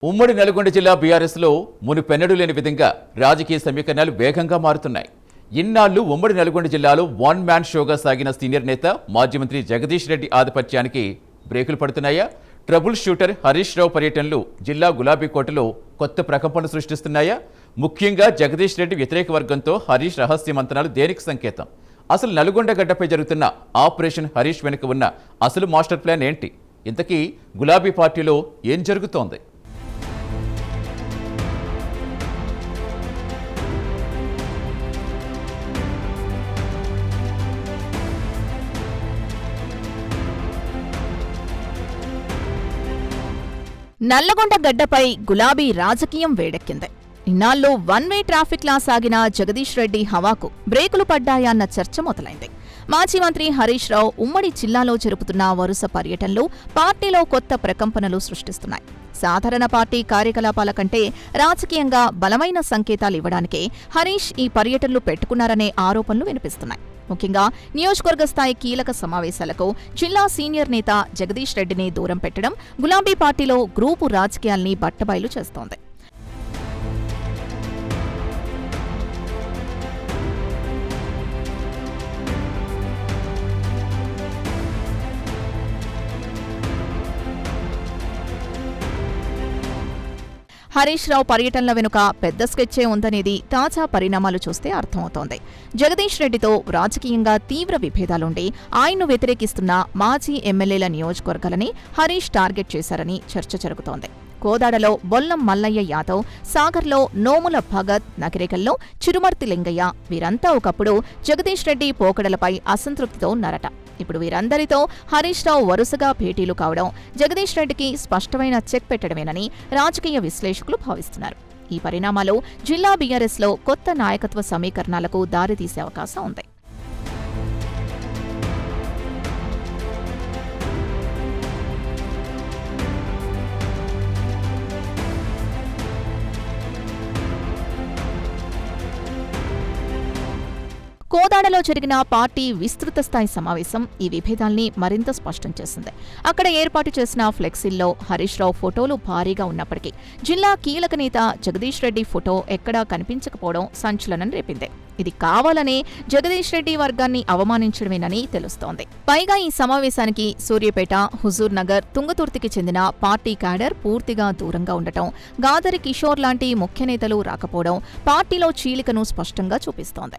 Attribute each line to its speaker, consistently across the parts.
Speaker 1: ఉమ్మడి నల్గొండ జిల్లా బీఆర్ఎస్లో మునుపెన్నడూ లేని విధంగా రాజకీయ సమీకరణాలు వేగంగా మారుతున్నాయి. ఇన్నాళ్లు ఉమ్మడి నల్గొండ జిల్లాలో వన్ మ్యాన్ షోగా సాగిన సీనియర్ నేత మాజీ మంత్రి జగదీష్ రెడ్డి ఆధిపత్యానికి బ్రేకులు పడుతున్నాయా? ట్రబుల్ షూటర్ హరీష్ రావు పర్యటనలు జిల్లా గులాబీకోటలో కొత్త ప్రకంపనలు సృష్టిస్తున్నాయా? ముఖ్యంగా జగదీష్ రెడ్డి వ్యతిరేక వర్గంతో హరీష్ రహస్య మంత్రాలు దేనికి సంకేతం? అసలు నల్గొండ గడ్డపై జరుగుతున్న ఆపరేషన్ హరీష్ వెనుక ఉన్న అసలు మాస్టర్ ప్లాన్ ఏంటి? ఇంతకీ గులాబీ పార్టీలో ఏం జరుగుతోంది?
Speaker 2: నల్లగొండ గడ్డపై గులాబీ రాజకీయం వేడెక్కింది. ఇన్నాళ్లు వన్ వే ట్రాఫిక్ లా సాగిన జగదీష్ రెడ్డి హవాకు బ్రేకులు పడ్డాయన్న చర్చ మొదలైంది. మాజీ మంత్రి హరీష్ రావు ఉమ్మడి జిల్లాలో జరుపుతున్న వరుస పర్యటనలు పార్టీలో కొత్త ప్రకంపనలు సృష్టిస్తున్నాయి. సాధారణ పార్టీ కార్యకలాపాల కంటే రాజకీయంగా బలమైన సంకేతాలివ్వడానికే హరీష్ ఈ పర్యటనలు పెట్టుకున్నారనే ఆరోపణలు వినిపిస్తున్నాయి. ముఖ్యంగా నియోజకవర్గ స్థాయి కీలక సమావేశాలకు జిల్లా సీనియర్ నేత జగదీష్ రెడ్డిని దూరం పెట్టడం గులాబీ పార్టీలో గ్రూపు రాజకీయాల్ని బట్టబయలు చేస్తోంది. హరీష్ రావు పర్యటనల వెనుక పెద్ద స్కెచ్చే ఉందనేది తాజా పరిణామాలు చూస్తే అర్థమవుతోంది. జగదీష్ రెడ్డితో రాజకీయంగా తీవ్ర విభేదాలుండి ఆయన్ను వ్యతిరేకిస్తున్న మాజీ ఎమ్మెల్యేల నియోజకవర్గాలని హరీష్ టార్గెట్ చేశారని చర్చ జరుగుతోంది. కోదాడలో బొల్లం మల్లయ్య యాదవ్, సాగర్లో నోముల భగత్, నకిరేకల్లో చిరుమర్తి లింగయ్య వీరంతా ఒకప్పుడు జగదీష్ రెడ్డి పోకడలపై అసంతృప్తితో ఉన్నారట. ఇప్పుడు వీరందరితో హరీష్ రావు వరుసగా భేటీలు కావడం జగదీష్ రెడ్డికి స్పష్టమైన చెక్ పెట్టడమేనని రాజకీయ విశ్లేషకులు భావిస్తున్నారు. ఈ పరిణామాలు జిల్లా బీఆర్ఎస్లో కొత్త నాయకత్వ సమీకరణాలకు దారితీసే అవకాశం ఉంది. కోదాడలో జరిగిన పార్టీ విస్తృత స్థాయి సమావేశం ఈ విభేదాల్ని మరింత స్పష్టం చేసింది. అక్కడ ఏర్పాటు చేసిన ఫ్లెక్సీల్లో హరీష్ రావు ఫోటోలు భారీగా ఉన్నప్పటికీ జిల్లా కీలక నేత జగదీష్ రెడ్డి ఫోటో ఎక్కడా కనిపించకపోవడం సంచలనం రేపింది. ఇది కావాలనే జగదీష్ రెడ్డి వర్గాన్ని అవమానించడమేనని తెలుస్తోంది. పైగా ఈ సమావేశానికి సూర్యాపేట, హుజూర్ నగర్, తుంగతుర్తికి చెందిన పార్టీ క్యాడర్ పూర్తిగా దూరంగా ఉండటం, గాదరి కిషోర్ లాంటి ముఖ్య నేతలు రాకపోవడం పార్టీలో చీలికను స్పష్టంగా చూపిస్తోంది.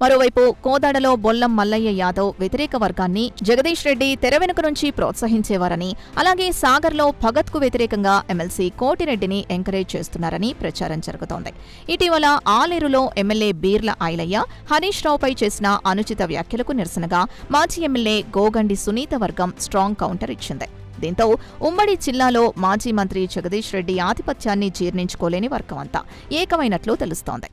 Speaker 2: మరోవైపు కోదాడలో బొల్లం మల్లయ్య యాదవ్ వ్యతిరేక వర్గాన్ని జగదీష్ రెడ్డి తెర వెనుక నుంచి ప్రోత్సహించేవారని, అలాగే సాగర్లో భగత్కు వ్యతిరేకంగా ఎమ్మెల్సీ కోటిరెడ్డిని ఎంకరేజ్ చేస్తున్నారని ప్రచారం జరుగుతోంది. ఇటీవల ఆలేరులో ఎమ్మెల్యే బీర్ల ఐలయ్య హరీష్ రావుపై చేసిన అనుచిత వ్యాఖ్యలకు నిరసనగా మాజీ ఎమ్మెల్యే గోగండి సునీత వర్గం స్ట్రాంగ్ కౌంటర్ ఇచ్చింది. దీంతో ఉమ్మడి జిల్లాలో మాజీ మంత్రి జగదీష్ రెడ్డి ఆధిపత్యాన్ని జీర్ణించుకోలేని వర్గమంతా ఏకమైనట్లు తెలుస్తోంది.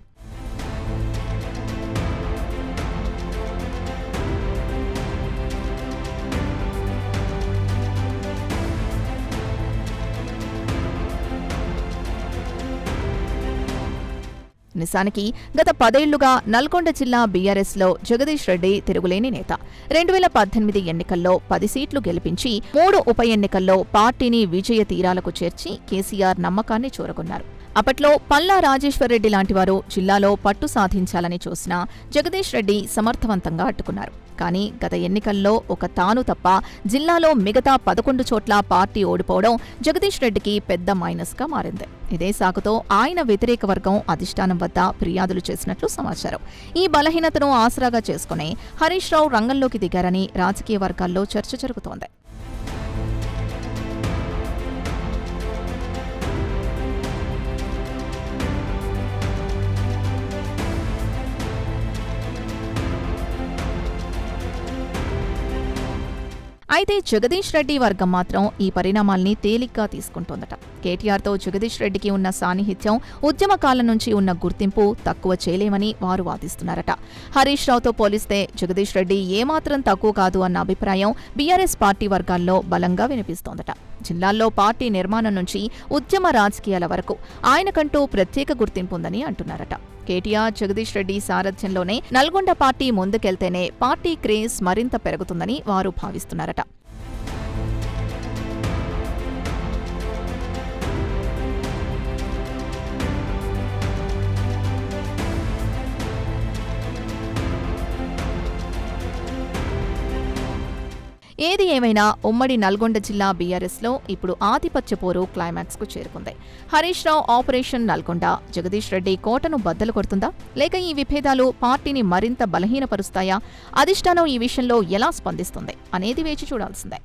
Speaker 2: నిజానికి గత 10 ఏళ్లుగా నల్గొండ జిల్లా బీఆర్ఎస్లో జగదీష్ రెడ్డి తిరుగులేని నేత. 2018 ఎన్నికల్లో 10 సీట్లు గెలిపించి 3 ఉప ఎన్నికల్లో పార్టీని విజయ తీరాలకు చేర్చి కేసీఆర్ నమ్మకాన్ని చూరగొన్నారు. అప్పట్లో పల్లా రాజేశ్వరరెడ్డి లాంటివారు జిల్లాలో పట్టు సాధించాలని చూసినా జగదీష్ రెడ్డి సమర్థవంతంగా అడ్డుకున్నారు. కానీ గత ఎన్నికల్లో ఒక తాను తప్ప జిల్లాలో మిగతా 11 చోట్ల పార్టీ ఓడిపోవడం జగదీష్ రెడ్డికి పెద్ద మైనస్గా మారింది. ఇదే సాకుతో ఆయన వ్యతిరేక వర్గం అధిష్టానం వద్ద ఫిర్యాదులు చేసినట్లు సమాచారం. ఈ బలహీనతను ఆసరాగా చేసుకుని హరీష్ రావు రంగంలోకి దిగారని రాజకీయ వర్గాల్లో చర్చ జరుగుతోంది. అయితే జగదీష్ రెడ్డి వర్గం మాత్రం ఈ పరిణామాల్ని తేలిగ్గా తీసుకుంటోందట. కేటీఆర్తో జగదీష్ రెడ్డికి ఉన్న సాన్నిహిత్యం, ఉద్యమకాలం నుంచి ఉన్న గుర్తింపు తక్కువ చేయలేమని వారు వాదిస్తున్నారట. హరీష్ రావుతో పోలిస్తే జగదీష్ రెడ్డి ఏమాత్రం తక్కువ కాదు అన్న అభిప్రాయం బీఆర్ఎస్ పార్టీ వర్గాల్లో బలంగా వినిపిస్తోందట. జిల్లాల్లో పార్టీ నిర్మాణం నుంచి ఉద్యమ రాజకీయాల వరకు ఆయనకంటూ ప్రత్యేక గుర్తింపు ఉందని అంటున్నారట. కేటీఆర్, జగదీష్ రెడ్డి సారథ్యంలోనే నల్గొండ పార్టీ ముందుకెళ్తేనే పార్టీ క్రేజ్ మరింత పెరుగుతుందని వారు భావిస్తున్నారట. ఏది ఏమైనా ఉమ్మడి నల్గొండ జిల్లా బీఆర్ఎస్లో ఇప్పుడు ఆధిపత్య పోరు క్లైమాక్స్కు చేరుకుంది. హరీష్ రావు ఆపరేషన్ నల్గొండ జగదీష్ రెడ్డి కోటను బద్దలు కొడుతుందా, లేక ఈ విభేదాలు పార్టీని మరింత బలహీనపరుస్తాయా? అధిష్టానం ఈ విషయంలో ఎలా స్పందిస్తుంది అనేది వేచి చూడాల్సిందే.